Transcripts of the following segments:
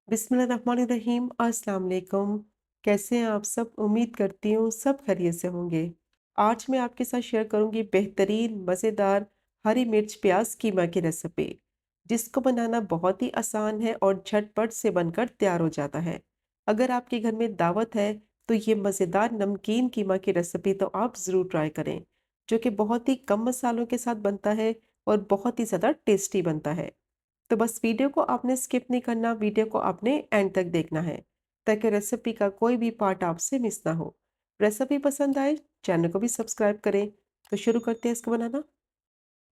बिस्मिल्लाहिर्रहमानिर्रहीम। अस्सलाम वालेकुम। कैसे हैं आप सब? उम्मीद करती हूँ सब खैरियत से होंगे। आज मैं आपके साथ शेयर करूँगी बेहतरीन मज़ेदार हरी मिर्च प्याज कीमा की रेसिपी, जिसको बनाना बहुत ही आसान है और झटपट से बनकर तैयार हो जाता है। अगर आपके घर में दावत है तो ये मज़ेदार नमकीन कीमा की रेसिपी तो आप ज़रूर ट्राई करें, जो कि बहुत ही कम मसालों के साथ बनता है और बहुत ही ज़्यादा टेस्टी बनता है। तो बस वीडियो को आपने स्किप नहीं करना, वीडियो को आपने एंड तक देखना है ताकि रेसिपी का कोई भी पार्ट आपसे मिस ना हो। रेसिपी पसंद आए, चैनल को भी सब्सक्राइब करें। तो शुरू करते हैं इसको बनाना।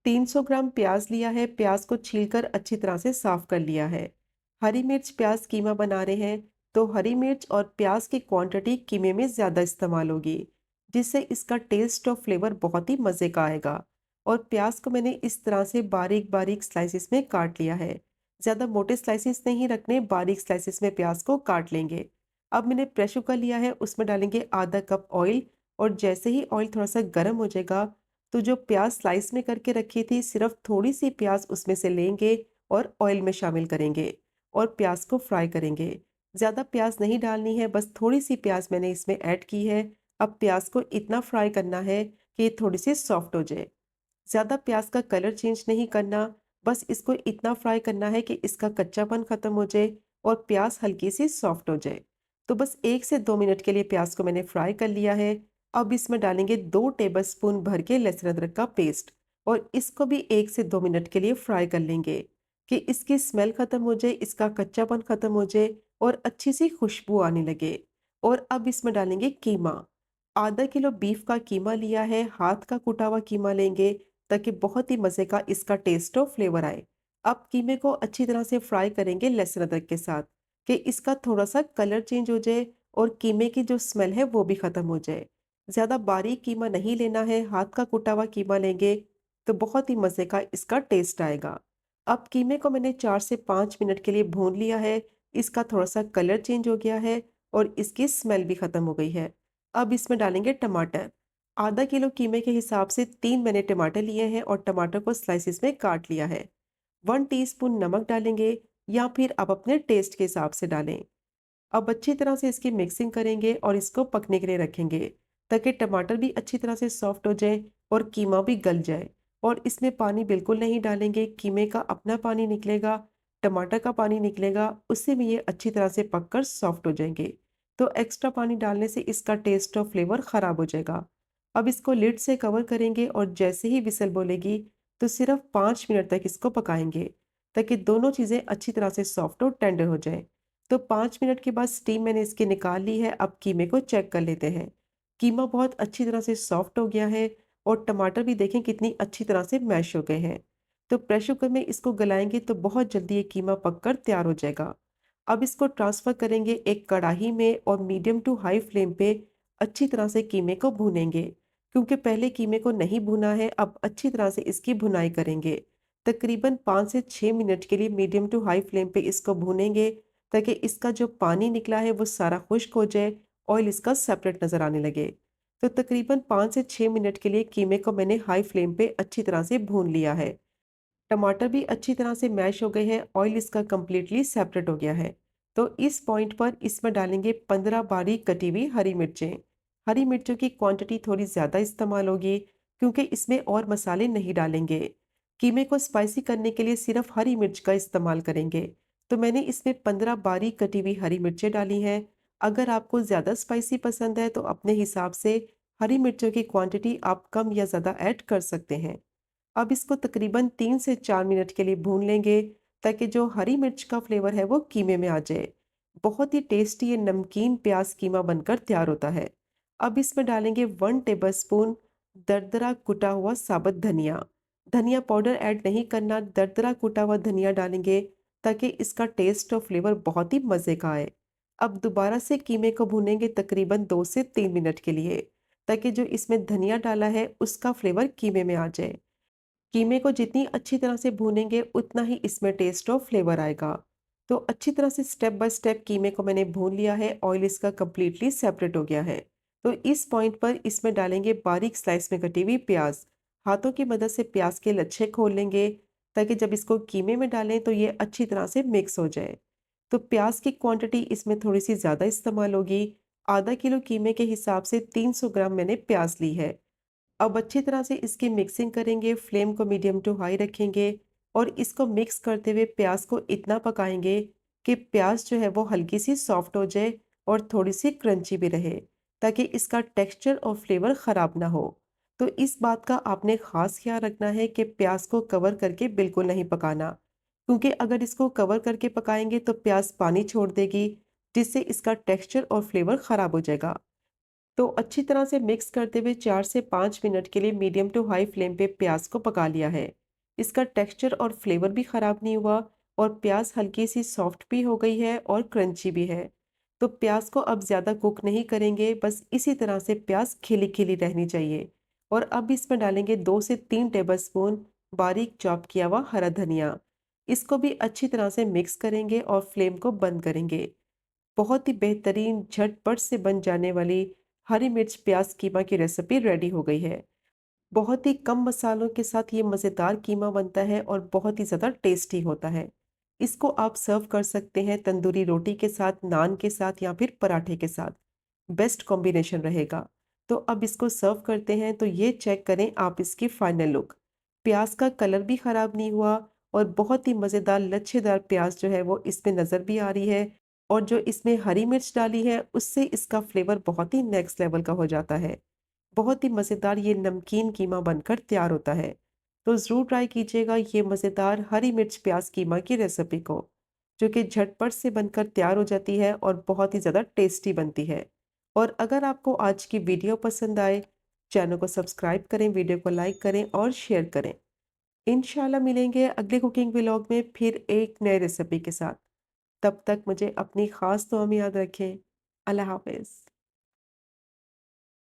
300 ग्राम प्याज लिया है, प्याज को छीलकर अच्छी तरह से साफ कर लिया है। हरी मिर्च प्याज कीमा बना रहे हैं तो हरी मिर्च और प्याज की क्वांटिटी कीमे में ज़्यादा इस्तेमाल होगी, जिससे इसका टेस्ट और फ्लेवर बहुत ही मज़े का आएगा। और प्याज को मैंने इस तरह से बारीक बारीक स्लाइसिस में काट लिया है। ज़्यादा मोटे स्लाइसिस नहीं रखने, बारीक स्लाइसिस में प्याज को काट लेंगे। अब मैंने प्रेशर कुकर लिया है, उसमें डालेंगे आधा कप ऑयल। और जैसे ही ऑयल थोड़ा सा गर्म हो जाएगा तो जो प्याज स्लाइस में करके रखी थी, सिर्फ थोड़ी सी प्याज उसमें से लेंगे और ऑयल में शामिल करेंगे और प्याज को फ्राई करेंगे। ज़्यादा प्याज नहीं डालनी है, बस थोड़ी सी प्याज मैंने इसमें ऐड की है। अब प्याज को इतना फ्राई करना है कि ये थोड़ी सी सॉफ्ट हो जाए। ज़्यादा प्याज का कलर चेंज नहीं करना, बस इसको इतना फ्राई करना है कि इसका कच्चापन ख़त्म हो जाए और प्याज हल्की सी सॉफ्ट हो जाए। तो बस 1 से 2 मिनट के लिए प्याज को मैंने फ्राई कर लिया है। अब इसमें डालेंगे 2 टेबलस्पून भर के लहसुन अदरक का पेस्ट और इसको भी 1 से 2 मिनट के लिए फ्राई कर लेंगे कि इसकी स्मेल ख़त्म हो जाए, इसका कच्चापन ख़त्म हो जाए और अच्छी सी खुशबू आने लगे। और अब इसमें डालेंगे कीमा। आधा किलो बीफ का कीमा लिया है, हाथ का कुटा हुआ कीमा लेंगे ताकि बहुत ही मज़े का इसका टेस्ट और फ्लेवर आए। अब कीमे को अच्छी तरह से फ्राई करेंगे लहसुन अदरक के साथ कि इसका थोड़ा सा कलर चेंज हो जाए और कीमे की जो स्मेल है वो भी ख़त्म हो जाए। ज़्यादा बारीक कीमा नहीं लेना है, हाथ का कुटा हुआ कीमा लेंगे तो बहुत ही मज़े का इसका टेस्ट आएगा। अब कीमे को मैंने 4 से 5 मिनट के लिए भून लिया है। इसका थोड़ा सा कलर चेंज हो गया है और इसकी स्मेल भी ख़त्म हो गई है। अब इसमें डालेंगे टमाटर। आधा किलो कीमे के हिसाब से 3 मैंने टमाटर लिए हैं और टमाटर को स्लाइसिस में काट लिया है। 1 टीस्पून नमक डालेंगे या फिर आप अपने टेस्ट के हिसाब से डालें। अब अच्छी तरह से इसकी मिक्सिंग करेंगे और इसको पकने के लिए रखेंगे ताकि टमाटर भी अच्छी तरह से सॉफ्ट हो जाए और कीमा भी गल जाए। और इसमें पानी बिल्कुल नहीं डालेंगे, कीमे का अपना पानी निकलेगा, टमाटर का पानी निकलेगा, उससे भी ये अच्छी तरह से पककर सॉफ्ट हो जाएंगे। तो एक्स्ट्रा पानी डालने से इसका टेस्ट और फ्लेवर ख़राब हो जाएगा। अब इसको लिड से कवर करेंगे और जैसे ही विसल बोलेगी तो सिर्फ 5 मिनट तक इसको पकाएंगे ताकि दोनों चीज़ें अच्छी तरह से सॉफ्ट और टेंडर हो जाए। तो 5 मिनट के बाद स्टीम मैंने इसकी निकाल ली है। अब कीमे को चेक कर लेते हैं। कीमा बहुत अच्छी तरह से सॉफ्ट हो गया है और टमाटर भी देखें कितनी अच्छी तरह से मैश हो गए हैं। तो प्रेशर कुकर में इसको गलाएंगे तो बहुत जल्दी ये कीमा पककर तैयार हो जाएगा। अब इसको ट्रांसफ़र करेंगे एक कढ़ाई में और मीडियम टू हाई फ्लेम पे अच्छी तरह से कीमे को भूनेंगे। क्योंकि पहले कीमे को नहीं भुना है, अब अच्छी तरह से इसकी भुनाई करेंगे। तकरीबन 5 से 6 मिनट के लिए मीडियम टू हाई फ्लेम पे इसको भूनेंगे ताकि इसका जो पानी निकला है वो सारा खुश्क हो जाए, ऑयल इसका सेपरेट नज़र आने लगे। तो तकरीबन 5 से 6 मिनट के लिए कीमे को मैंने हाई फ्लेम पे अच्छी तरह से भून लिया है। टमाटर भी अच्छी तरह से मैश हो गए हैं, ऑयल इसका कंप्लीटली सेपरेट हो गया है। तो इस पॉइंट पर इसमें डालेंगे 15 बारीक कटी हुई हरी मिर्चें। हरी मिर्चों की क्वांटिटी थोड़ी ज़्यादा इस्तेमाल होगी क्योंकि इसमें और मसाले नहीं डालेंगे। कीमे को स्पाइसी करने के लिए सिर्फ हरी मिर्च का इस्तेमाल करेंगे। तो मैंने इसमें 15 बारीक कटी हुई हरी मिर्चें डाली हैं। अगर आपको ज़्यादा स्पाइसी पसंद है तो अपने हिसाब से हरी मिर्चों की क्वांटिटी आप कम या ज़्यादा ऐड कर सकते हैं। अब इसको तकरीबन 3 से 4 मिनट के लिए भून लेंगे ताकि जो हरी मिर्च का फ्लेवर है वो कीमे में आ जाए। बहुत ही टेस्टी ये नमकीन प्याज कीमा बनकर तैयार होता है। अब इसमें डालेंगे 1 टेबलस्पून दरदरा कुटा हुआ साबुत धनिया। धनिया पाउडर ऐड नहीं करना, दरदरा कुटा हुआ धनिया डालेंगे ताकि इसका टेस्ट और फ्लेवर बहुत ही मज़े का आए। अब दोबारा से कीमे को भूनेंगे तकरीबन 2 से 3 मिनट के लिए ताकि जो इसमें धनिया डाला है उसका फ्लेवर कीमे में आ जाए। कीमे को जितनी अच्छी तरह से भूनेंगे उतना ही इसमें टेस्ट और फ्लेवर आएगा। तो अच्छी तरह से स्टेप बाय स्टेप कीमे को मैंने भून लिया है, ऑयल इसका कंप्लीटली सेपरेट हो गया है। तो इस पॉइंट पर इसमें डालेंगे बारीक स्लाइस में कटी हुई प्याज। हाथों की मदद से प्याज के लच्छे खोल लेंगे ताकि जब इसको कीमे में डालें तो ये अच्छी तरह से मिक्स हो जाए। तो प्याज की क्वांटिटी इसमें थोड़ी सी ज़्यादा इस्तेमाल होगी। आधा किलो कीमे के हिसाब से 300 ग्राम मैंने प्याज ली है। अब अच्छी तरह से इसकी मिक्सिंग करेंगे, फ्लेम को मीडियम टू हाई रखेंगे और इसको मिक्स करते हुए प्याज को इतना पकाएंगे कि प्याज जो है वो हल्की सी सॉफ्ट हो जाए और थोड़ी सी क्रंची भी रहे, ताकि इसका टेक्सचर और फ्लेवर ख़राब ना हो। तो इस बात का आपने ख़ास ख्याल रखना है कि प्याज को कवर करके बिल्कुल नहीं पकाना, क्योंकि अगर इसको कवर करके पकाएंगे तो प्याज पानी छोड़ देगी, जिससे इसका टेक्सचर और फ्लेवर ख़राब हो जाएगा। तो अच्छी तरह से मिक्स करते हुए 4 से 5 मिनट के लिए मीडियम टू हाई फ्लेम पे प्याज को पका लिया है। इसका टेक्सचर और फ्लेवर भी ख़राब नहीं हुआ और प्याज हल्की सी सॉफ्ट भी हो गई है और क्रंची भी है। तो प्याज को अब ज़्यादा कुक नहीं करेंगे, बस इसी तरह से प्याज खिली-खिली रहनी चाहिए। और अब इसमें डालेंगे 2 से 3 टेबलस्पून बारीक चॉप किया हुआ हरा धनिया। इसको भी अच्छी तरह से मिक्स करेंगे और फ्लेम को बंद करेंगे। बहुत ही बेहतरीन झटपट से बन जाने वाली हरी मिर्च प्याज कीमा की रेसिपी रेडी हो गई है। बहुत ही कम मसालों के साथ ये मज़ेदार कीमा बनता है और बहुत ही ज़्यादा टेस्टी होता है। इसको आप सर्व कर सकते हैं तंदूरी रोटी के साथ, नान के साथ या फिर पराठे के साथ। बेस्ट कॉम्बिनेशन रहेगा। तो अब इसको सर्व करते हैं, तो ये चेक करें आप इसकी फाइनल लुक। प्याज का कलर भी ख़राब नहीं हुआ और बहुत ही मज़ेदार लच्छेदार प्याज जो है वो इसमें नज़र भी आ रही है। और जो इसमें हरी मिर्च डाली है उससे इसका फ्लेवर बहुत ही नेक्स्ट लेवल का हो जाता है। बहुत ही मज़ेदार ये नमकीन कीमा बनकर तैयार होता है। तो ज़रूर ट्राई कीजिएगा ये मज़ेदार हरी मिर्च प्याज कीमा की रेसिपी को, जो कि झटपट से बनकर तैयार हो जाती है और बहुत ही ज़्यादा टेस्टी बनती है। और अगर आपको आज की वीडियो पसंद आए, चैनल को सब्सक्राइब करें, वीडियो को लाइक करें और शेयर करें। इंशाल्लाह मिलेंगे अगले कुकिंग व्लॉग में फिर एक नए रेसिपी के साथ। तब तक मुझे अपनी ख़ास दुआ में याद रखें। अल्लाह हाफ़िज़।